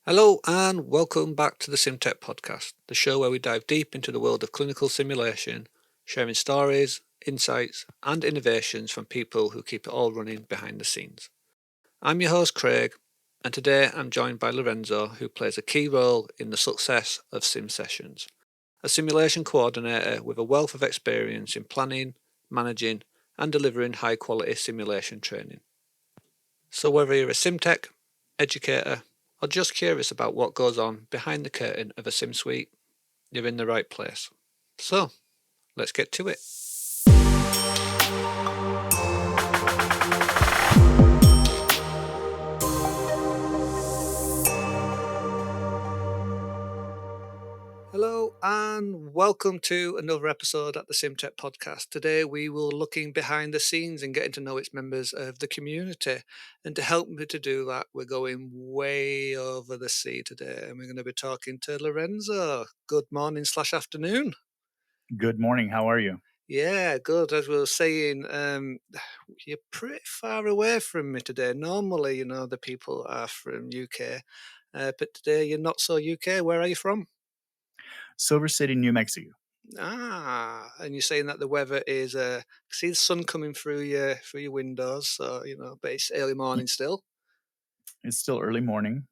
Hello and welcome back to the SimTech podcast, the show where we dive deep into the world of clinical simulation, sharing stories, insights, and innovations from people who keep it all running behind the scenes. I'm your host Craig, and today I'm joined by Lorenzo, who plays a key role in the success of sim sessions, a simulation coordinator with a wealth of experience in planning, managing, and delivering high quality simulation training. So whether you're a SimTech, educator, or just curious about what goes on behind the curtain of a sim suite, you're in the right place. So, let's get to it. Hello and welcome to another episode at the SimTech podcast. Today we will looking behind the scenes and getting to know its members of the community. And to help me to do that, we're going way over the sea today and we're going to be talking to Lorenzo. Good morning / afternoon. Good morning. How are you? Yeah, good. As we were saying, you're pretty far away from me today. Normally, the people are from UK, but today you're not so UK. Where are you from? Silver City, New Mexico. And you're saying that the weather is, see the sun coming through your windows, so but it's early Y- morning still. It's still early morning.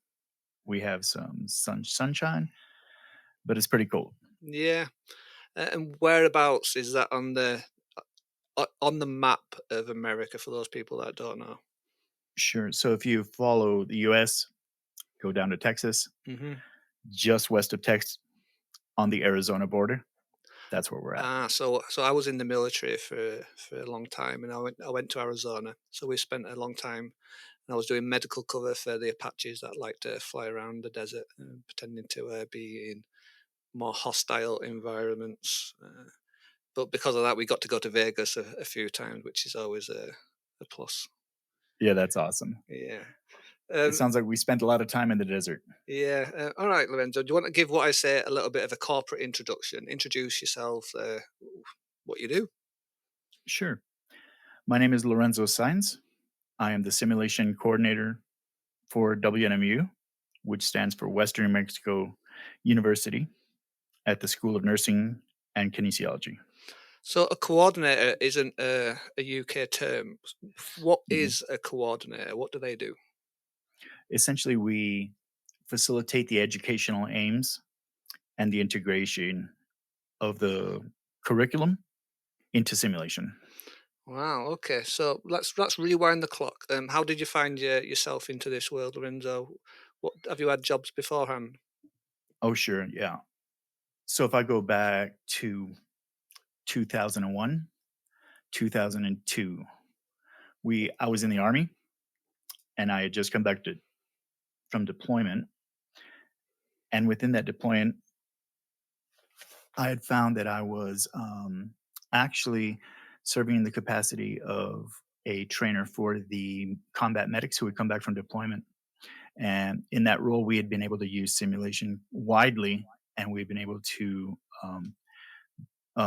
We have some sunshine, but it's pretty cold. Yeah. And whereabouts is that on the map of America for those people that don't know? Sure. So if you follow the US, go down to Texas, hmm just west of Texas on the Arizona border, that's where we're at. So I was in the military for a long time, and I went to Arizona. So we spent a long time, and I was doing medical cover for the Apaches that like to fly around the desert, pretending to be in more hostile environments. But because of that, we got to go to Vegas a few times, which is always a plus. Yeah, that's awesome. Yeah. It Um, sounds like we spent a lot of time in the desert. yeah. All right, Lorenzo. Do you want to give what I say a little bit of a corporate introduction? Introduce yourself, what you do. Sure. My name is Lorenzo Saenz. I am the simulation coordinator for WNMU, which stands for Western New Mexico University at the School of Nursing and Kinesiology. So a coordinator isn't a UK term. What Mhm. is a coordinator? What do they do? Essentially, we facilitate the educational aims and the integration of the curriculum into simulation. Wow. Okay. So let's rewind the clock. How did you find yourself into this world, Lorenzo? What have you had jobs beforehand? Oh, sure. Yeah. So if I go back to 2001, 2002, I was in the army and I had just come back from deployment. And within that deployment, I had found that I was actually serving in the capacity of a trainer for the combat medics who would come back from deployment. And in that role, we had been able to use simulation widely, and we've been able to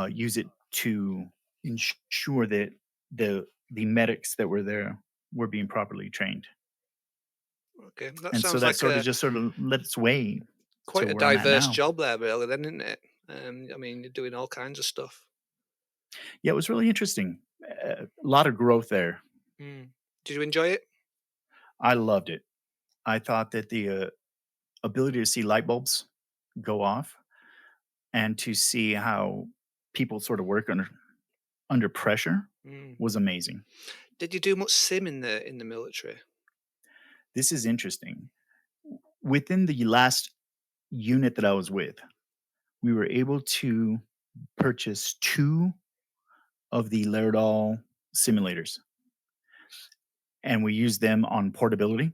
use it to ensure that the medics that were there were being properly trained. Okay, that And so sounds that like sort of a just sort of led its way to quite a where I'm at diverse now. job there, really, then, isn't it? I mean, you're doing all kinds of stuff. Yeah, it was really interesting. A lot of growth there. Mm. Did you enjoy it? I loved it. I thought that the ability to see light bulbs go off and to see how people sort of work under pressure Mm. was amazing. Did you do much sim in the military? This is interesting. Within the last unit that I was with, we were able to purchase 2 of the Laerdal simulators, and we used them on portability,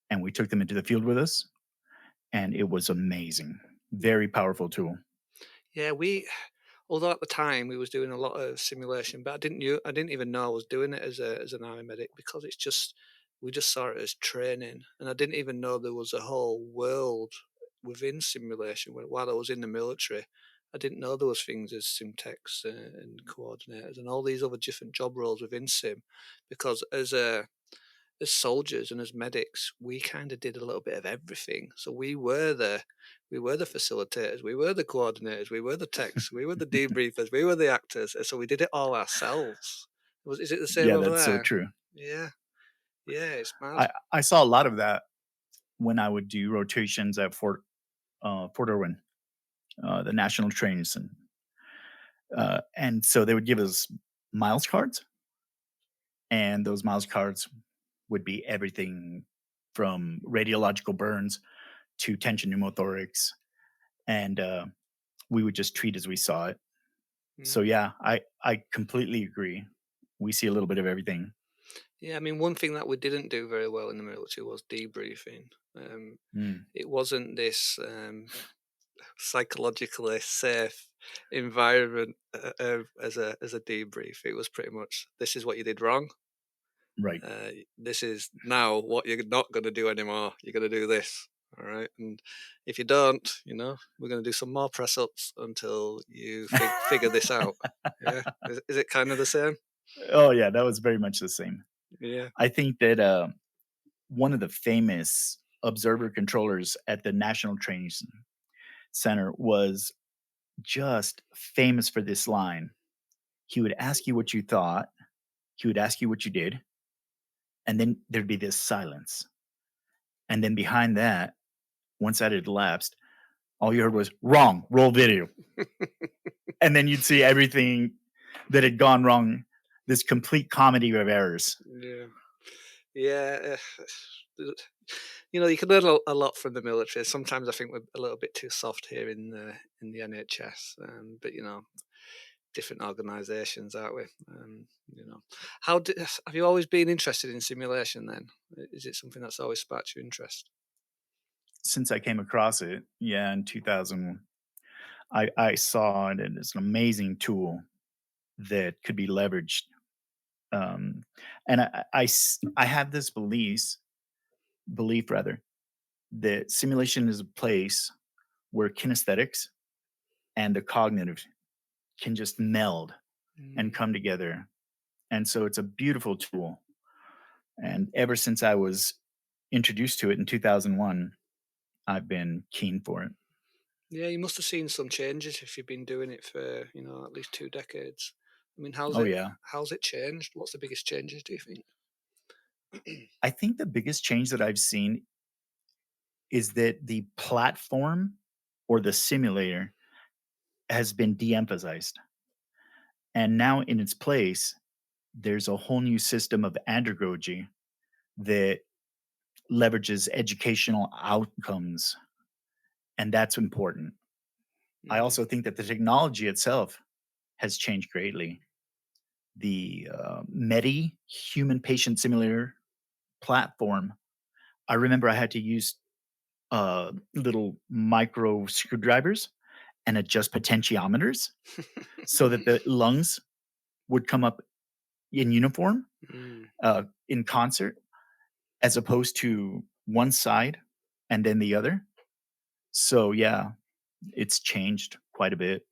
and we took them into the field with us, and it was amazing. Very powerful tool. Yeah, although at the time we was doing a lot of simulation, but I didn't even know I was doing it as an army medic because we just saw it as training, and I didn't even know there was a whole world within simulation. While I was in the military, I didn't know there was things as simtechs and coordinators and all these other different job roles within sim, because as soldiers and as medics, we kind of did a little bit of everything. So we were the facilitators, we were the coordinators, we were the techs, we were the debriefers, we were the actors. So we did it all ourselves. Is it the same Yeah, over that's so there? true. Yeah, yeah, it's mad. I saw a lot of that when I would do rotations at Fort Irwin, the National Training Center. And so they would give us miles cards, and those miles cards would be everything from radiological burns to tension pneumothorax, and we would just treat as we saw it. So Mm. yeah, I completely agree. We see a little bit of everything. Yeah, I mean, one thing that we didn't do very well in the military was debriefing. Mm, It wasn't this psychologically safe environment as a debrief. It was pretty much, this is what you did wrong. right. This is now what you're not going to do anymore. You're going to do this. All right. And if you don't, we're going to do some more press ups until you figure this out. Yeah. Is it kind of the same? Oh yeah, that was very much the same. Yeah. I think that one of the famous observer controllers at the National Training Center was just famous for this line. He would ask you what you thought, he would ask you what you did, and then there'd be this silence. And then behind that, once that had elapsed, all you heard was wrong, roll video. And then you'd see everything that had gone wrong, this complete comedy of errors. Yeah. Yeah. You can learn a lot from the military. Sometimes I think we're a little bit too soft here in the NHS, but different organisations, aren't we? You know, have you always been interested in simulation? Then is it something that's always sparked your interest? Since I came across it, yeah, in 2000, I saw it as an amazing tool that could be leveraged. Um, and I have this belief rather, that simulation is a place where kinesthetics and the cognitive can just meld and Mm. come together. And so it's a beautiful tool. And ever since I was introduced to it in 2001, I've been keen for it. Yeah, you must have seen some changes if you've been doing it for at least 2 decades. I mean, how's Oh, it yeah. how's it changed? What's the biggest changes, do you think? I think the biggest change that I've seen is that the platform or the simulator has been de emphasized. And now in its place, there's a whole new system of andragogy that leverages educational outcomes. And that's important. I Mm. also think that the technology itself has changed greatly. The Medi human patient simulator platform, I remember I had to use little micro screwdrivers and adjust potentiometers so that the lungs would come up in uniform, Mm. in concert, as opposed to one side and then the other. So yeah, it's changed quite a bit.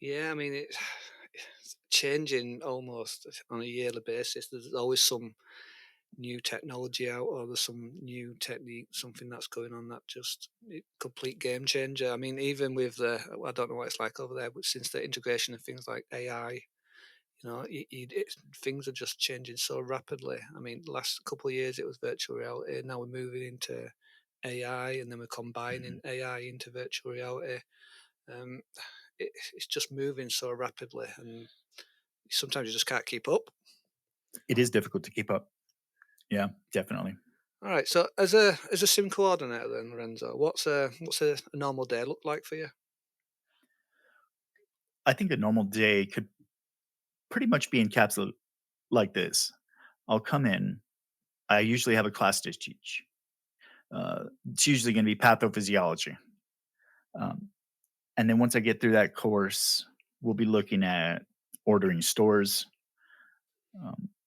Yeah, I mean it's changing almost on a yearly basis. There's always some new technology out, or there's some new technique, something that's going on that just complete game changer. I mean, even with I don't know what it's like over there, but since the integration of things like AI, things are just changing so rapidly. I mean, last couple of years it was virtual reality. Now we're moving into AI, and then we're Mhm. combining AI into virtual reality. Um, it's just moving so rapidly, and sometimes you just can't keep up. It is difficult to keep up. Yeah, definitely. All right, so as a sim coordinator, then Lorenzo, what's a normal day look like for you? I think a normal day could pretty much be encapsulated like this. I'll come in. I usually have a class to teach. It's usually going to be pathophysiology. Um, and then once I get through that course, we'll be looking at ordering stores,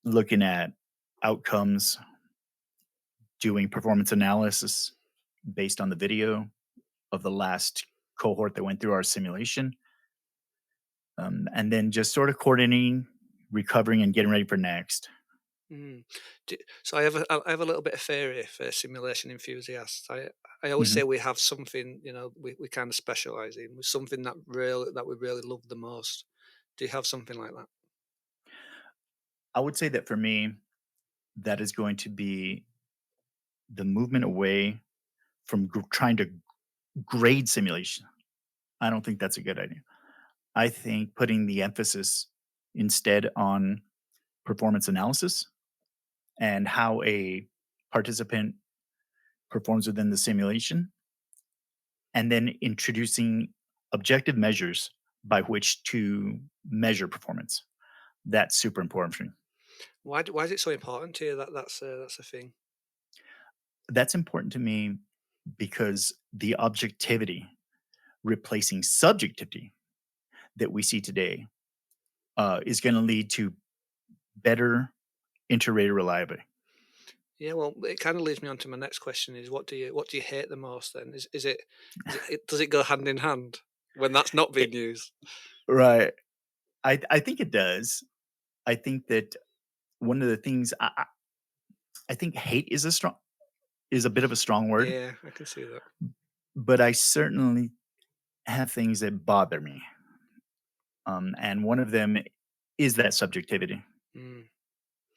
looking at outcomes, doing performance analysis based on the video of the last cohort that went through our simulation, and then just sort of coordinating, recovering, and getting ready for next. Mm. So I have a little bit of theory for simulation enthusiasts. I always Mhm. say we have something, we kind of specialize in, with something that we really love the most. Do you have something like that? I would say that for me, that is going to be the movement away from trying to grade simulation. I don't think that's a good idea. I think putting the emphasis instead on performance analysis and how a participant performs within the simulation, and then introducing objective measures by which to measure performance. That's super important for me. Why is it so important to you that that's a thing? That's important to me because the objectivity replacing subjectivity that we see today is going to lead to better inter-rater reliability. Yeah, well, it kind of leads me on to my next question: is what do you hate the most? Then does it go hand in hand when that's not being It- used? right. I think it does. I think that one of the things I think hate is a bit of a strong word, Yeah, I can see that. but I certainly have things that bother me. And one of them is that subjectivity, Mm.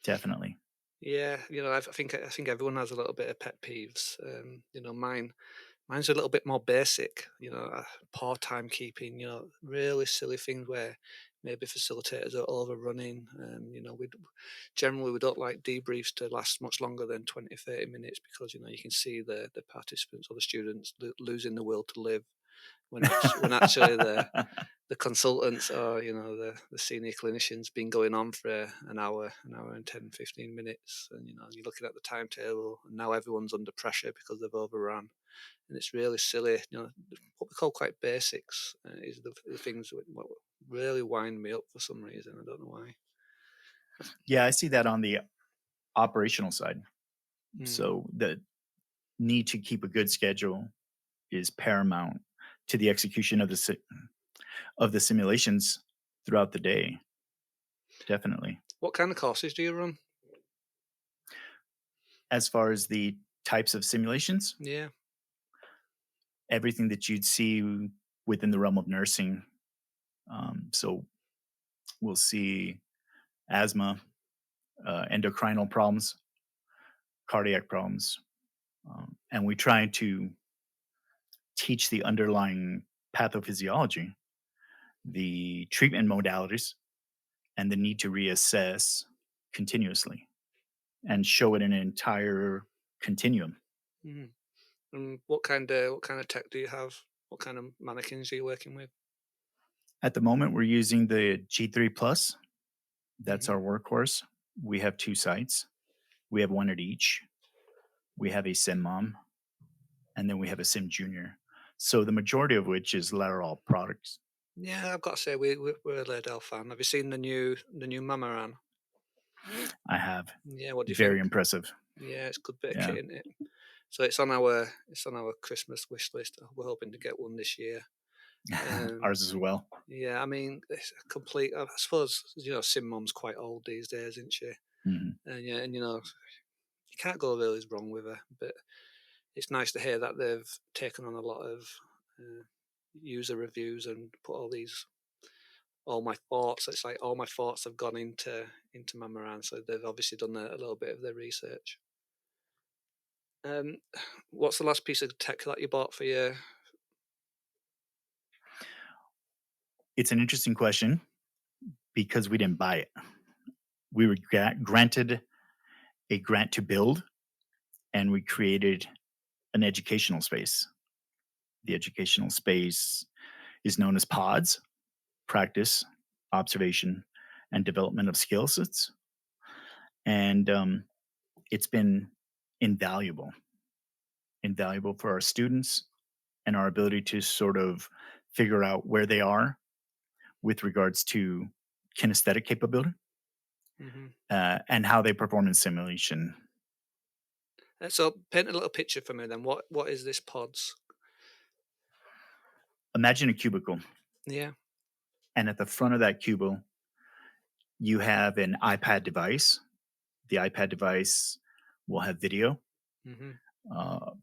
definitely. Yeah, I think everyone has a little bit of pet peeves. Mine's a little bit more basic. Poor timekeeping. Really silly things where maybe facilitators are overrunning. We don't like debriefs to last much longer than 20, 30 minutes, because you can see the participants or the students losing the will to live when actually the consultants or the senior clinicians been going on for an hour and 10, 15 minutes, and you're looking at the timetable, and now everyone's under pressure because they've overrun, and it's really silly. What we call quite basics is the things that what really wind me up for some reason. I don't know why. Yeah, I see that on the operational side. Mm. So the need to keep a good schedule is paramount to the execution of of the simulations throughout the day. Definitely. What kind of courses do you run? As far as the types of simulations, Yeah. everything that you'd see within the realm of nursing. So we'll see asthma, endocrinal problems, cardiac problems, and we try to teach the underlying pathophysiology, the treatment modalities, and the need to reassess continuously and show it in an entire continuum. Mm. What kind of tech do you have? What kind of mannequins are you working with? At the moment, we're using the G3 Plus. That's Hmm. our workhorse. We have two sites. We have one at each. We have a Sim Mom, and then we have a Sim Junior. So the majority of which is lateral products. Yeah, I've got to say we're a Laerdale fan. Have you seen the new Mamaran? I have. Yeah, what do you Very think? impressive. Yeah, it's a good bit of Yeah. kit in it. So it's on our Christmas wish list. We're hoping to get one this year. Um, Ours as well. yeah, I mean, it's a complete. I suppose Sim Mom's quite old these days, isn't she? Mhm. And yeah, and you can't go really wrong with her. But it's nice to hear that they've taken on a lot of user reviews and put all my thoughts. It's like all my thoughts have gone into Mamaran, so they've obviously done a little bit of their research. Um, what's the last piece of tech that you bought for your? It's an interesting question because we didn't buy it. We were granted a grant to build, and we created an educational space. The educational space is known as pods: practice, observation, and development of skill sets. And it's been invaluable, invaluable for our students and our ability to sort of figure out where they are with regards to kinesthetic capability Mhm. and how they perform in simulation. So paint a little picture for me then. What is this pods? Imagine a cubicle, Yeah. and at the front of that cubicle, you have an iPad device. the iPad device will have video, Hmm.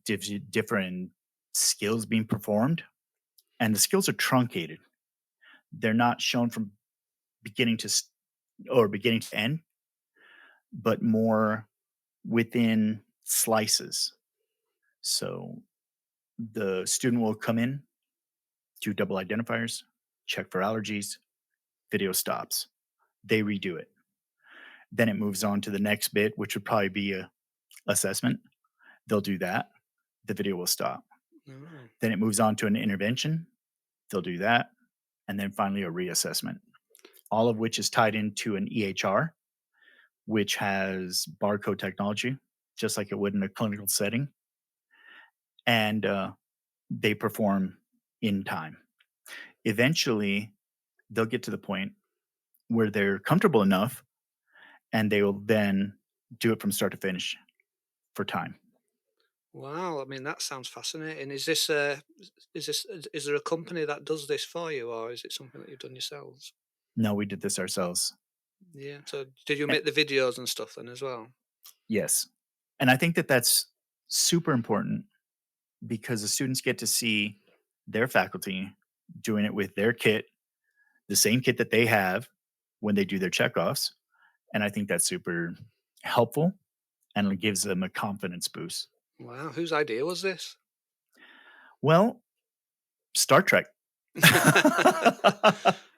gives you different skills being performed, and the skills are truncated. They're not shown from beginning to or beginning to end, but more within slices. So the student will come in, do double identifiers, check for allergies, video stops. They redo it. Then it moves on to the next bit, which would probably be a assessment. They'll do that. The video will stop. Oh, Then it moves on to an intervention. They'll do that. And then finally a reassessment, all of which is tied into an EHR, which has barcode technology, just like it would in a clinical setting. And they perform in time. Eventually, they'll get to the point where they're comfortable enough and they will then do it from start to finish for time. wow. I mean, that sounds fascinating. Is there a company that does this for you, or is it something that you've done yourselves? No, we did this ourselves. Yeah. So did you Eh, make the videos and stuff then as well? yes. And I think that that's super important because the students get to see their faculty doing it with their kit, the same kit that they have when they do their checkoffs. And I think that's super helpful and it gives them a confidence boost. Wow. Whose idea was this? Well, Star Trek.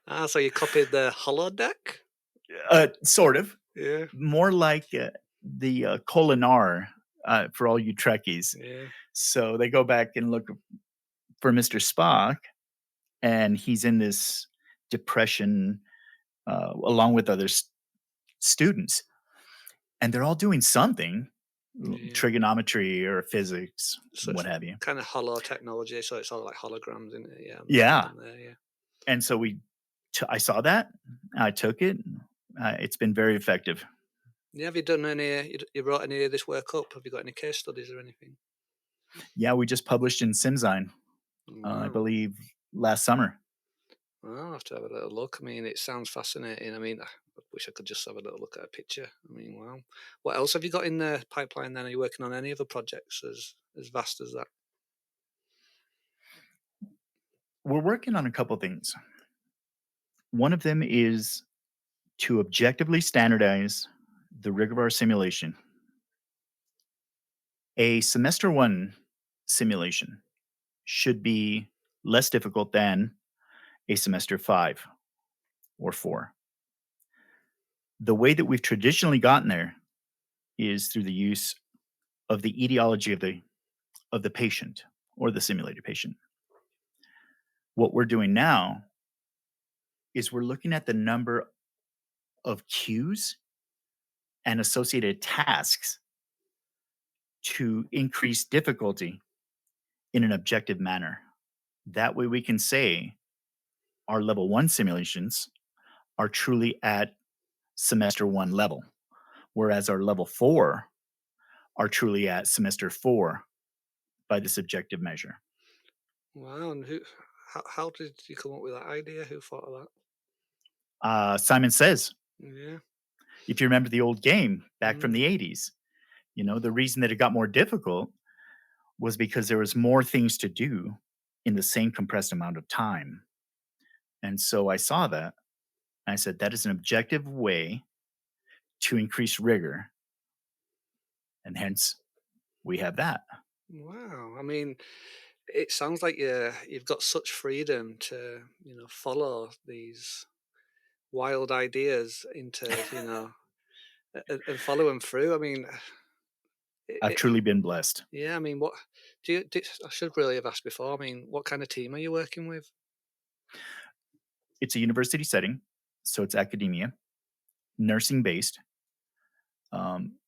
Ah, so you copied the holodeck? Sort of. Yeah. More like the Kolinar for all you Trekkies. Yeah. So they go back and look for Mr. Spock, and he's in this depression along with other students, and they're all doing something, Yeah. trigonometry or physics, So what it's have you. kind of hollow technology, so it's all like holograms, isn't it? Yeah, I'm seeing Yeah, them there. Yeah. and so I saw that, I took it. It's been very effective. Yeah. Have you done any? You wrote any of this work up? Have you got any case studies or anything? Yeah, we just published in SimZine, I Wow. believe, last summer. Well, I'll have to have a little look. I mean, it sounds fascinating. I mean, I wish I could just have a little look at a picture. I mean, wow. What else have you got in the pipeline then? Are you working on any other projects as vast as that? We're working on a couple things. One of them is to objectively standardize the rigor of our simulation. A semester one simulation should be less difficult than a semester five or four. The way that we've traditionally gotten there is through the use of the etiology of the patient or the simulated patient. What we're doing now is we're looking at the number of cues and associated tasks to increase difficulty in an objective manner. That way, we can say our level one simulations are truly at semester one level, whereas our level four are truly at semester four by this objective measure. Wow. And how did you come up with that idea? Who thought of that? Simon Says, Yeah. if you remember the old game back from Mm. the 80s, the reason that it got more difficult was because there was more things to do in the same compressed amount of time. And so I saw that. And I said, that is an objective way to increase rigor. And hence, we have that. Wow. I mean, it sounds like you've got such freedom to, follow these wild ideas into, and follow them through. I mean, I've it, truly been blessed. yeah, I mean, what I should really have asked before. I mean, what kind of team are you working with? It's a university setting, so it's academia, nursing based.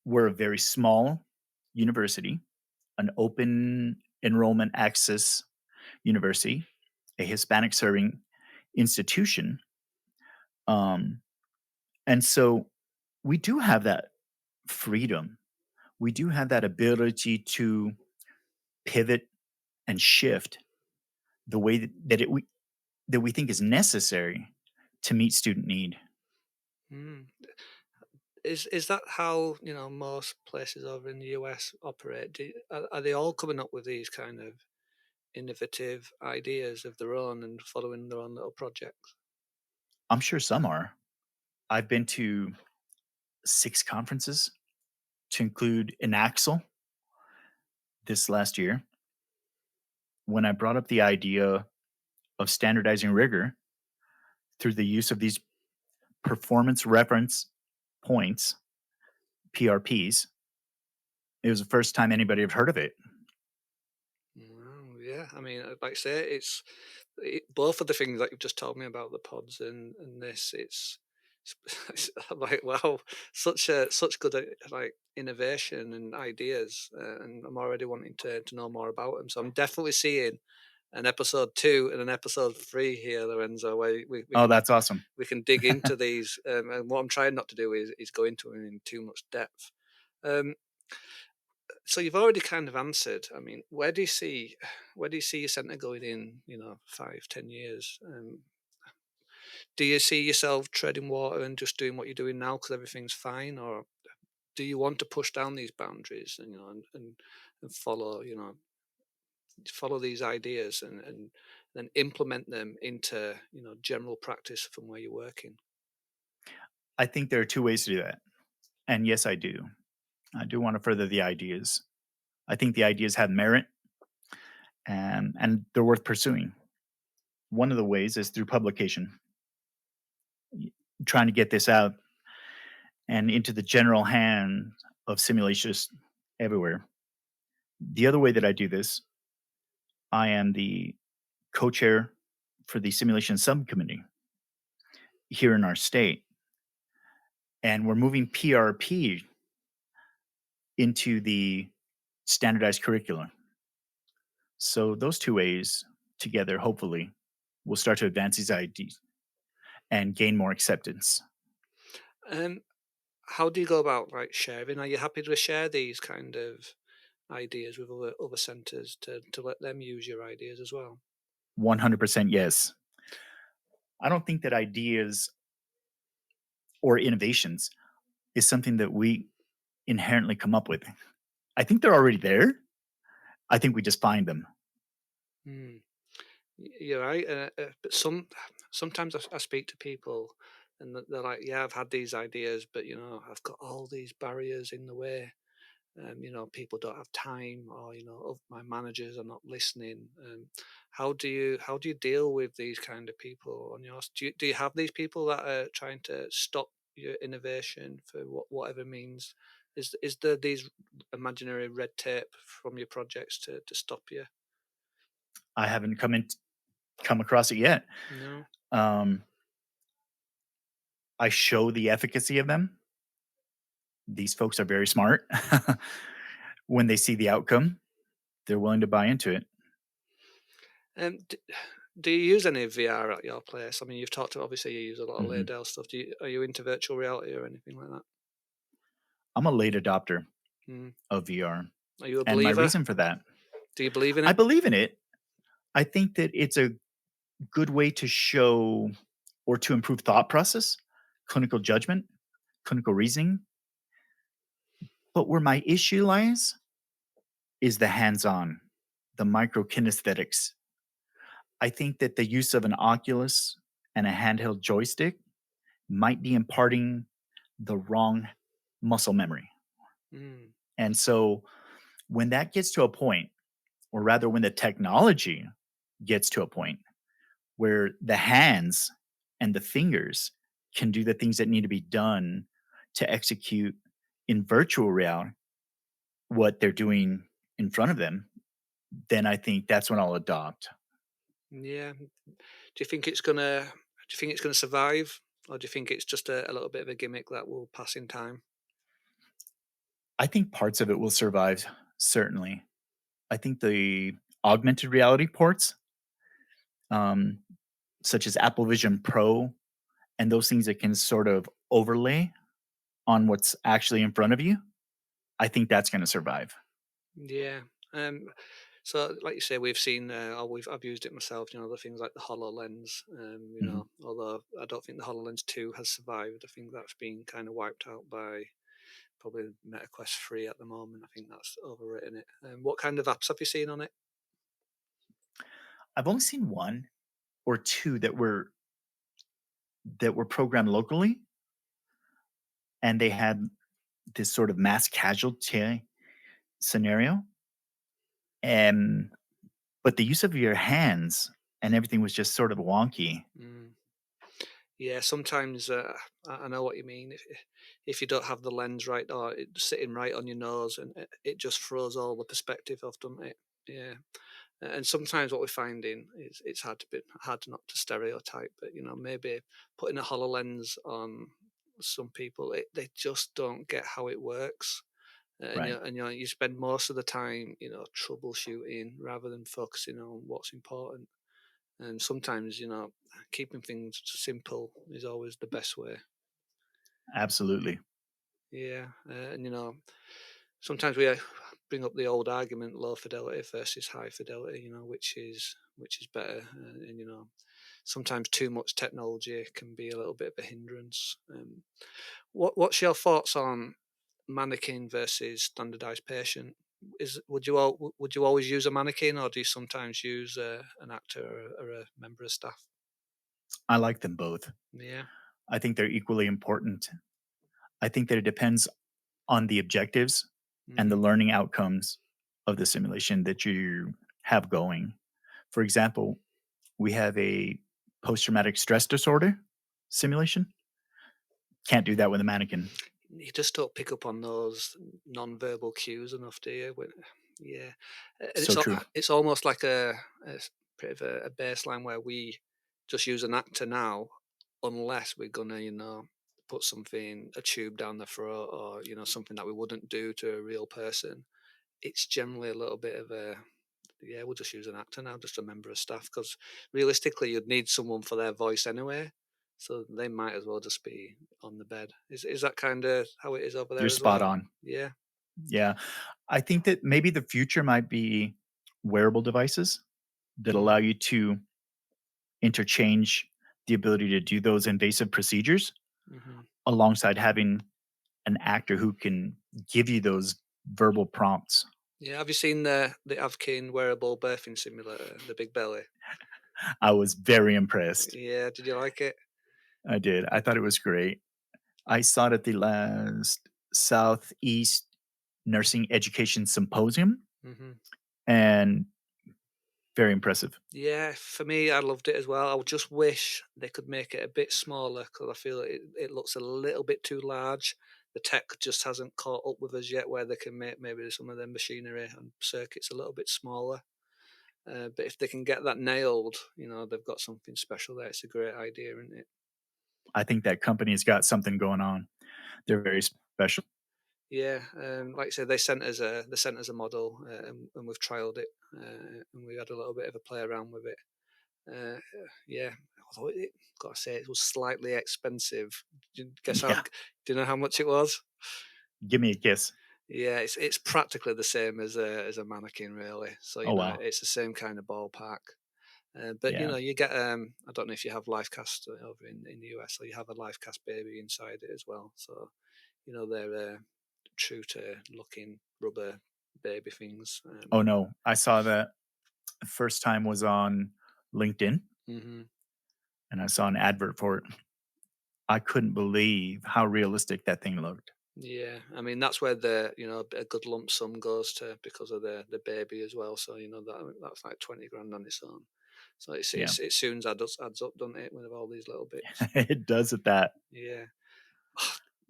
We're a very small university, an open enrollment access university, a Hispanic serving institution. Um, and so we do have that freedom. We do have that ability to pivot and shift the way that we think is necessary to meet student need. Mm. Is that how, most places over in the US operate? Are they all coming up with these kind of innovative ideas of their own and following their own little projects? I'm sure some are. I've been to 6 conferences to include an Axle this last year. When I brought up the idea of standardizing rigor through the use of these performance reference points, PRPs, it was the first time anybody had heard of it. Wow, yeah. I mean, like I say, both of the things that you've just told me about the pods and this. I'm like, wow, such good like innovation and ideas, and I'm already wanting to know more about them. So I'm definitely seeing an episode 2 and an episode 3 here, Lorenzo, where Oh, that's awesome. we can dig into these. And what I'm trying not to do is go into them in too much depth. Um, so you've already kind of answered. I mean, where do you see your centre going in, 5, 10 years? Do you see yourself treading water and just doing what you're doing now because everything's fine, or do you want to push down these boundaries and and follow follow these ideas and then implement them into general practice from where you're working? I think there are 2 ways to do that. And yes, I do. I do want to further the ideas. I think the ideas have merit and they're worth pursuing. One of the ways is through publication, trying to get this out and into the general hand of simulationists everywhere. The other way that I do this, I am the co-chair for the simulation subcommittee here in our state, and we're moving PRP into the standardized curriculum. So those 2 ways together, hopefully, will start to advance these ideas and gain more acceptance. Um, how do you go about sharing? Are you happy to share these kind of ideas with other centres to let them use your ideas as well? 100% yes. I don't think that ideas or innovations is something that we inherently come up with. I think they're already there. I think we just find them. Hmm. You're right, but sometimes I speak to people, and they're like, "Yeah, I've had these ideas, but I've got all these barriers in the way. People don't have time, or my managers are not listening." How do you deal with these kind of people on yours? Do you have these people that are trying to stop your innovation for whatever means? Is there these imaginary red tape from your projects to stop you? I haven't come across it yet. No. Um, I show the efficacy of them. These folks are very smart. When they see the outcome, they're willing to buy into it. D do you use any VR at your place? I mean, you've talked to obviously you use a lot of Mhm. Laydale stuff. Are you into virtual reality or anything like that? I'm a late adopter Mm. of VR, Are you a and my believer? reason for that, Do you believe in I it? believe in it. I think that it's a good way to show or to improve thought process, clinical judgment, clinical reasoning. But where my issue lies is the hands-on, the micro kinesthetics. I think that the use of an Oculus and a handheld joystick might be imparting the wrong muscle memory. Mm. And so when that gets to a point, or rather when the technology gets to a point where the hands and the fingers can do the things that need to be done to execute in virtual reality what they're doing in front of them, then I think that's when I'll adopt. Yeah. Do you think it's gonna survive, or do you think it's just a little bit of a gimmick that will pass in time? I think parts of it will survive, certainly. I think the augmented reality ports, um, such as Apple Vision Pro and those things that can sort of overlay on what's actually in front of you, I think that's going to survive. Yeah. Um, So, like you say, we've seen, or I've used it myself. The things like the Hololens. Mhm. Although I don't think the Hololens 2 has survived. I think that's been kind of wiped out by probably MetaQuest 3 at the moment. I think that's overwritten it. What kind of apps have you seen on it? I've only seen 1 or 2 that were programmed locally, and they had this sort of mass casualty scenario, and but the use of your hands and everything was just sort of wonky. Mm. Yeah, sometimes I know what you mean. If you don't have the lens right or it sitting right on your nose, and it just throws all the perspective off, doesn't it? Yeah. And sometimes what we're finding is it's hard not to stereotype, but maybe putting a Hololens on some people, they just don't get how it works. Right. You spend most of the time troubleshooting rather than focusing on what's important. And sometimes keeping things simple is always the best way. Absolutely. Yeah, and sometimes we bring up the old argument: low fidelity versus high fidelity. Which is better, and sometimes too much technology can be a little bit of a hindrance. What's your thoughts on mannequin versus standardized patient? Would you always use a mannequin, or do you sometimes use an actor or a member of staff? I like them both. Yeah. I think they're equally important. I think that it depends on the objectives and the Hmm. learning outcomes of the simulation that you have going. For example, we have a post traumatic stress disorder simulation. Can't do that with a mannequin. You just don't pick up on those non-verbal cues enough, do you? Yeah, and So true. it's almost like bit of a baseline where we just use an actor now, unless we're gonna, put something, a tube down the throat, or something that we wouldn't do to a real person. It's generally a little bit of a yeah, we'll just use an actor now, just a member of staff, because realistically, you'd need someone for their voice anyway, so they might as well just be on the bed. Is that kind of how it is over You're there as spot well? on. Yeah. Yeah. I think that maybe the future might be wearable devices that allow Mm, you to interchange the ability to do those invasive procedures mhm. alongside having an actor who can give you those verbal prompts. Yeah. Have you seen the Avkin wearable birthing simulator, the Big Belly? I was very impressed. Yeah. Did you like it? I did. I thought it was great. I saw it at the last Southeast Nursing Education Symposium, Hmm. and very impressive. Yeah, for me, I loved it as well. I would just wish they could make it a bit smaller, because I feel it looks a little bit too large. The tech just hasn't caught up with us yet, where they can make maybe some of the machinery and circuits a little bit smaller. But if they can get that nailed, they've got something special there. It's a great idea, isn't it? I think that company's got something going on. They're very special. Yeah, like I said, they sent us a model, and we've trialed it, and we had a little bit of a play around with it. Uh, yeah, although gotta say it was slightly expensive. Yeah. Do you know how much it was? Give me a kiss. Yeah, it's practically the same as a mannequin, really. So Oh, wow. it's the same kind of ballpark. But Yeah. you get I don't know if you have life cast over in the US, or you have a life cast baby inside it as well. So they're true to looking rubber baby things. Oh, no. I saw that the first time was on LinkedIn, Mhm. and I saw an advert for it. I couldn't believe how realistic that thing looked. Yeah, I mean that's where a good lump sum goes to, because of the baby as well. So that's like 20 grand on its own. So Yeah. it soon adds up, doesn't it, with all these little bits? It does at that. Yeah,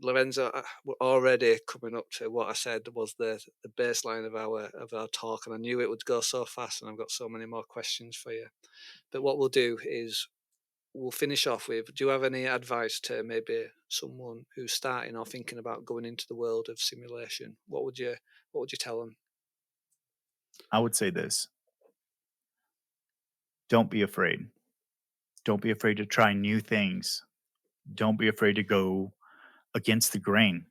Lorenzo, we're already coming up to what I said was the baseline of our talk, and I knew it would go so fast, and I've got so many more questions for you. But what we'll do is we'll finish off with, do you have any advice to maybe someone who's starting or thinking about going into the world of simulation? What would you tell them? I would say this: don't be afraid. Don't be afraid to try new things. Don't be afraid to go against the grain.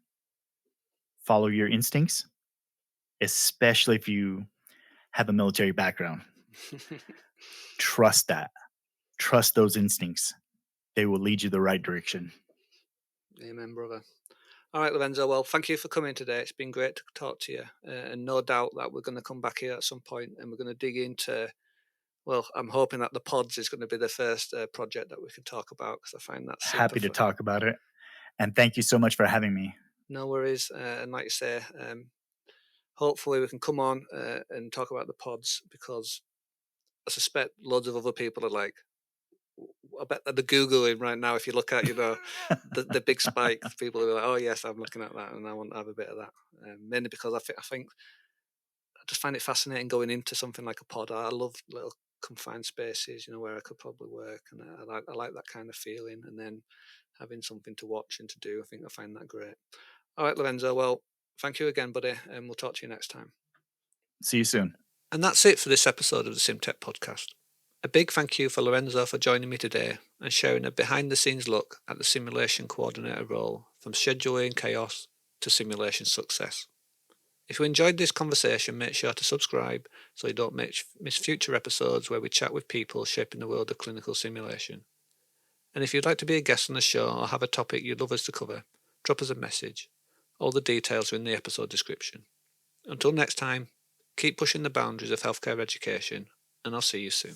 Follow your instincts, especially if you have a military background. Trust that. Trust those instincts. They will lead you the right direction. Amen, brother. All right, Lorenzo. Well, thank you for coming today. It's been great to talk to you, and no doubt that we're going to come back here at some point, and we're going to dig into. Well, I'm hoping that the pods is going to be the first project that we can talk about, because I find that super Happy to fun. talk about it. And thank you so much for having me. No worries. And like you say, hopefully we can come on and talk about the pods, because I suspect loads of other people are like, I bet that they're Googling right now. If you look at, the big spike, people are like, oh, yes, I'm looking at that and I want to have a bit of that. Mainly because I think I just find it fascinating going into something like a pod. I love little confined spaces, where I could probably work. And I like that kind of feeling. And then having something to watch and to do, I find that great. All right, Lorenzo. Well, thank you again, buddy. And we'll talk to you next time. See you soon. And that's it for this episode of the SimTech podcast. A big thank you for Lorenzo for joining me today and sharing a behind the scenes look at the simulation coordinator role, from scheduling chaos to simulation success. If you enjoyed this conversation, make sure to subscribe so you don't miss future episodes where we chat with people shaping the world of clinical simulation. And if you'd like to be a guest on the show or have a topic you'd love us to cover, drop us a message. All the details are in the episode description. Until next time, keep pushing the boundaries of healthcare education, and I'll see you soon.